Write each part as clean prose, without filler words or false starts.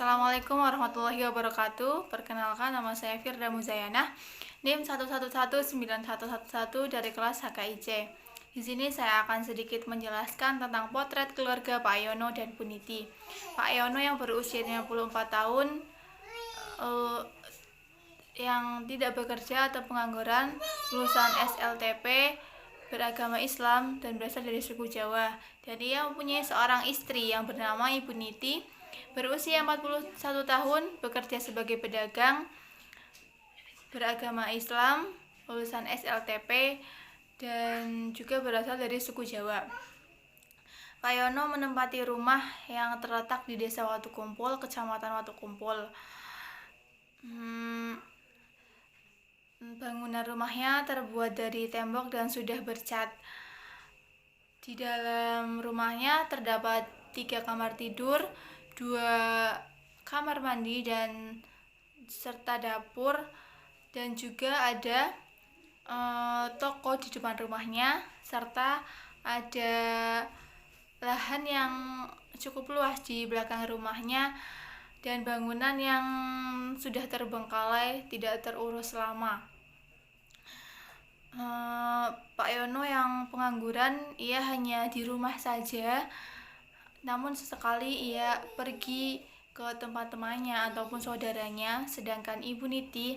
Assalamualaikum warahmatullahi wabarakatuh. Perkenalkan, nama saya Firda Muzayanah, NIM 1119111 dari kelas HKIC. Di sini saya akan sedikit menjelaskan tentang potret keluarga Pak Yono dan Bu Niti. Pak Yono yang berusia 54 tahun, yang tidak bekerja atau pengangguran, lulusan SLTP, beragama Islam dan berasal dari suku Jawa. Dan ia mempunyai seorang istri yang bernama Ibu Niti, berusia 41 tahun, bekerja sebagai pedagang, beragama Islam, lulusan SLTP, dan juga berasal dari suku Jawa. Pak Yono menempati rumah yang terletak di Desa Watukumpul, Kecamatan Watukumpul. Bangunan rumahnya terbuat dari tembok dan sudah bercat. Di dalam rumahnya terdapat 3 kamar tidur, 2 kamar mandi dan serta dapur, dan juga ada toko di depan rumahnya, serta ada lahan yang cukup luas di belakang rumahnya, dan bangunan yang sudah terbengkalai, tidak terurus lama. Pak Yono yang pengangguran, ia hanya di rumah saja, namun sesekali ia pergi ke tempat temannya ataupun saudaranya. Sedangkan Ibu Niti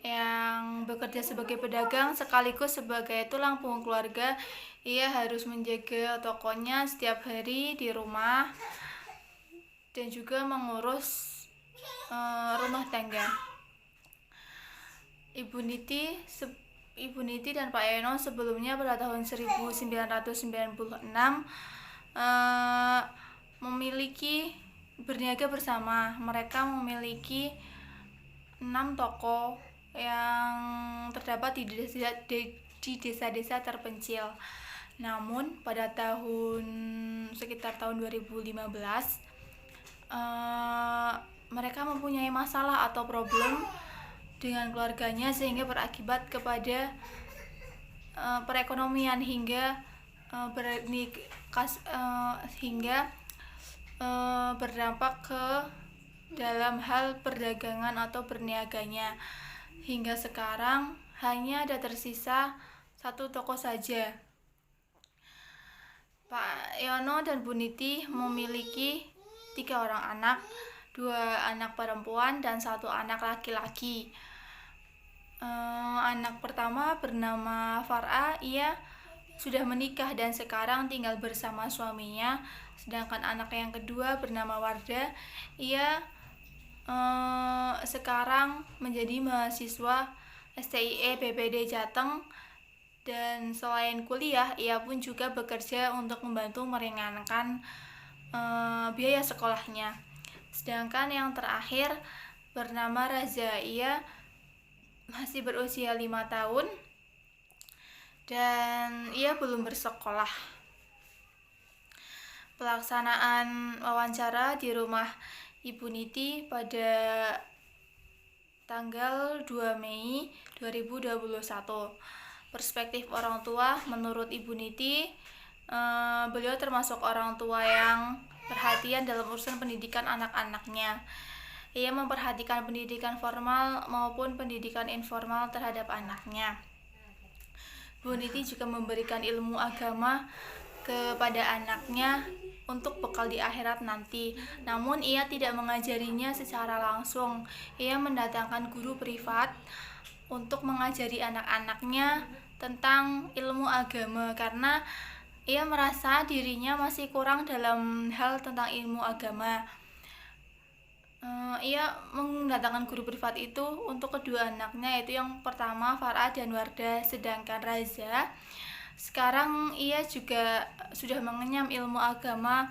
yang bekerja sebagai pedagang sekaligus sebagai tulang punggung keluarga, ia harus menjaga tokonya setiap hari di rumah dan juga mengurus rumah tangga. Ibu Niti dan Pak Yono sebelumnya pada tahun 1996 berniaga bersama. Mereka memiliki 6 toko yang terdapat di desa-desa terpencil. Namun pada sekitar tahun 2015 mereka mempunyai masalah atau problem dengan keluarganya, sehingga berakibat kepada perekonomian hingga berdampak ke dalam hal perdagangan atau berniaganya. Hingga sekarang hanya ada tersisa 1 toko saja. Pak Yono dan Bu Niti memiliki 3 orang anak, 2 anak perempuan dan 1 anak laki-laki. Anak pertama bernama Farah, ia sudah menikah dan sekarang tinggal bersama suaminya. Sedangkan anak yang kedua bernama Wardah, ia sekarang menjadi mahasiswa STIE PPD Jateng, dan selain kuliah ia pun juga bekerja untuk membantu meringankan biaya sekolahnya. Sedangkan yang terakhir bernama Raza, ia masih berusia 5 tahun dan ia belum bersekolah. Pelaksanaan wawancara di rumah Ibu Niti pada tanggal 2 Mei 2021. Perspektif orang tua, menurut Ibu Niti, beliau termasuk orang tua yang perhatian dalam urusan pendidikan anak-anaknya. Ia memperhatikan pendidikan formal maupun pendidikan informal terhadap anaknya. Bu Niti juga memberikan ilmu agama kepada anaknya untuk bekal di akhirat nanti. Namun ia tidak mengajarinya secara langsung. Ia mendatangkan guru privat untuk mengajari anak-anaknya tentang ilmu agama, karena ia merasa dirinya masih kurang dalam hal tentang ilmu agama. Ia mendatangkan guru privat itu untuk kedua anaknya, yaitu yang pertama Farah dan Wardah. Sedangkan Raza sekarang ia juga sudah mengenyam ilmu agama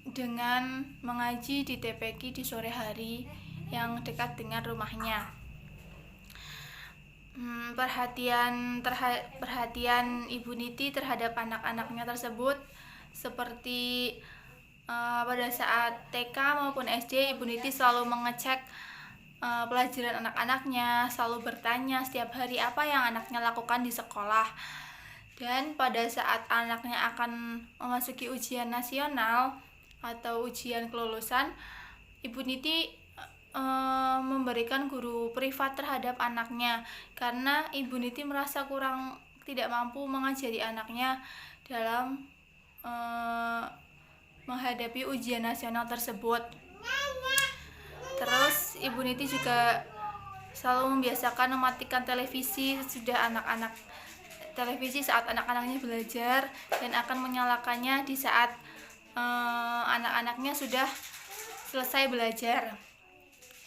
dengan mengaji di TPQ di sore hari yang dekat dengan rumahnya. Perhatian Ibu Niti terhadap anak-anaknya tersebut seperti pada saat TK maupun SD, Ibu Niti selalu mengecek pelajaran anak-anaknya, selalu bertanya setiap hari apa yang anaknya lakukan di sekolah. Dan pada saat anaknya akan memasuki ujian nasional atau ujian kelulusan, Ibu Niti memberikan guru privat terhadap anaknya karena Ibu Niti merasa tidak mampu mengajari anaknya dalam menghadapi ujian nasional tersebut. Terus Ibu Niti juga selalu membiasakan mematikan televisi saat anak-anaknya belajar dan akan menyalakannya di saat anak-anaknya sudah selesai belajar.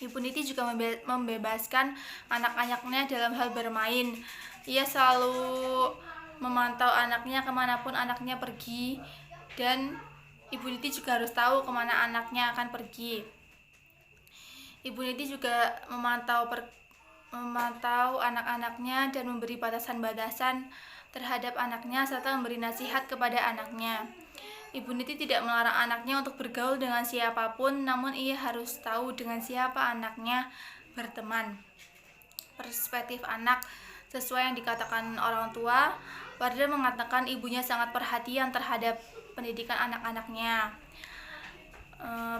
Ibu Niti juga membebaskan anak-anaknya dalam hal bermain. Ia selalu memantau anaknya kemanapun anaknya pergi, dan Ibu Niti juga harus tahu kemana anaknya akan pergi. Ibu Niti juga memantau anak-anaknya dan memberi batasan-batasan terhadap anaknya serta memberi nasihat kepada anaknya. Ibu Niti tidak melarang anaknya untuk bergaul dengan siapapun, namun ia harus tahu dengan siapa anaknya berteman. Perspektif anak sesuai yang dikatakan orang tua, Wardah mengatakan ibunya sangat perhatian terhadap pendidikan anak-anaknya.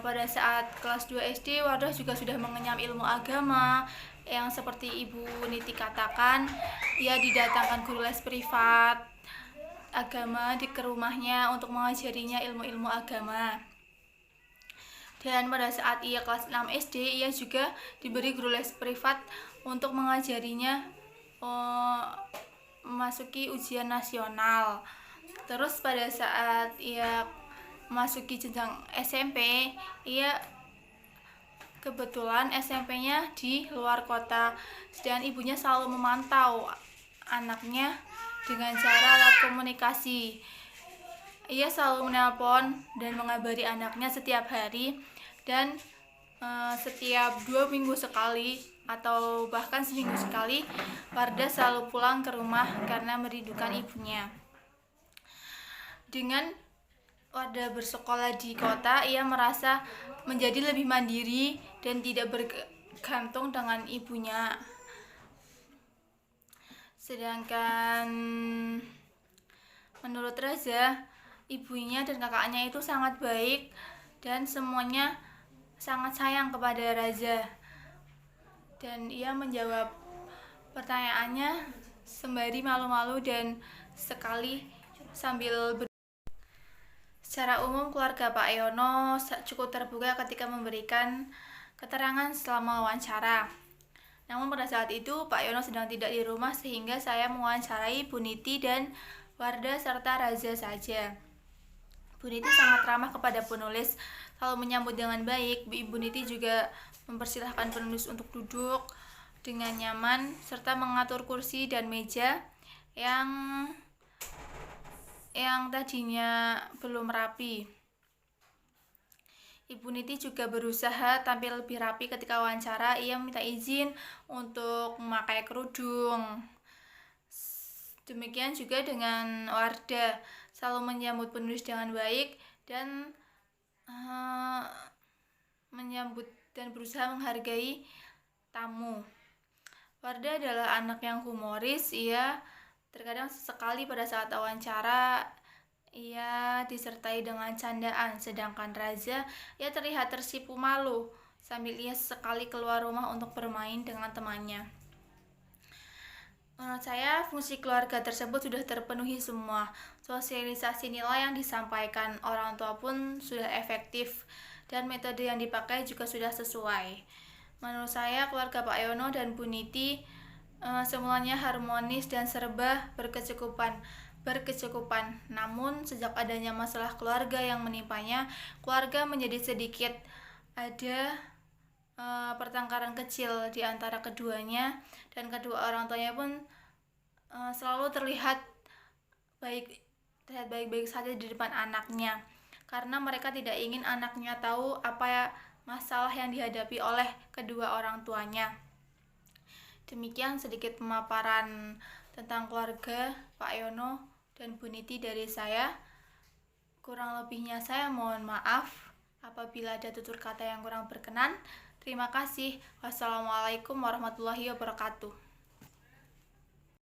Pada saat kelas 2 SD, Wardah juga sudah mengenyam ilmu agama yang seperti Ibu Niti katakan, ia didatangkan guru les privat agama ke rumahnya untuk mengajarinya ilmu-ilmu agama. Dan pada saat ia kelas 6 SD, ia juga diberi guru les privat untuk mengajarinya memasuki ujian nasional. Terus pada saat ia memasuki jenjang SMP, ia kebetulan SMP-nya di luar kota, dan ibunya selalu memantau anaknya dengan cara alat komunikasi. Ia selalu menelpon dan mengabari anaknya setiap hari, dan setiap 2 minggu sekali atau bahkan seminggu sekali, Wardah selalu pulang ke rumah karena merindukan ibunya. Dengan Wardah bersekolah di kota, ia merasa menjadi lebih mandiri dan tidak bergantung dengan ibunya. Sedangkan menurut Raza, ibunya dan kakaknya itu sangat baik dan semuanya sangat sayang kepada Raza. Dan ia menjawab pertanyaannya sembari malu-malu dan sekali sambil Secara umum, keluarga Pak Yono cukup terbuka ketika memberikan keterangan selama wawancara. Namun pada saat itu Pak Yono sedang tidak di rumah, sehingga saya mewawancarai Bu Niti dan Wardah serta Raza saja. Bu Niti sangat ramah kepada penulis, selalu menyambut dengan baik. Ibu Niti juga mempersilahkan penulis untuk duduk dengan nyaman serta mengatur kursi dan meja yang tadinya belum rapi. Ibu Niti juga berusaha tampil lebih rapi ketika wawancara. Ia minta izin untuk memakai kerudung. Demikian juga dengan Wardah, selalu menyambut penulis dengan baik dan menyambut dan berusaha menghargai tamu. Wardah adalah anak yang humoris. Ia terkadang sesekali pada saat wawancara ia disertai dengan candaan, sedangkan Raza ia terlihat tersipu malu sambil ia sekali keluar rumah untuk bermain dengan temannya. Menurut saya, fungsi keluarga tersebut sudah terpenuhi semua. Sosialisasi nilai yang disampaikan orang tua pun sudah efektif dan metode yang dipakai juga sudah sesuai. Menurut saya, keluarga Pak Yono dan Bu Niti semuanya harmonis dan serba berkecukupan. Namun sejak adanya masalah keluarga yang menimpanya, keluarga menjadi sedikit ada pertengkaran kecil di antara keduanya, dan kedua orang tuanya pun selalu terlihat baik-baik saja di depan anaknya, karena mereka tidak ingin anaknya tahu apa masalah yang dihadapi oleh kedua orang tuanya. Demikian sedikit pemaparan tentang keluarga Pak Yono dan Bu Niti dari saya. Kurang lebihnya saya mohon maaf apabila ada tutur kata yang kurang berkenan. Terima kasih. Wassalamualaikum warahmatullahi wabarakatuh.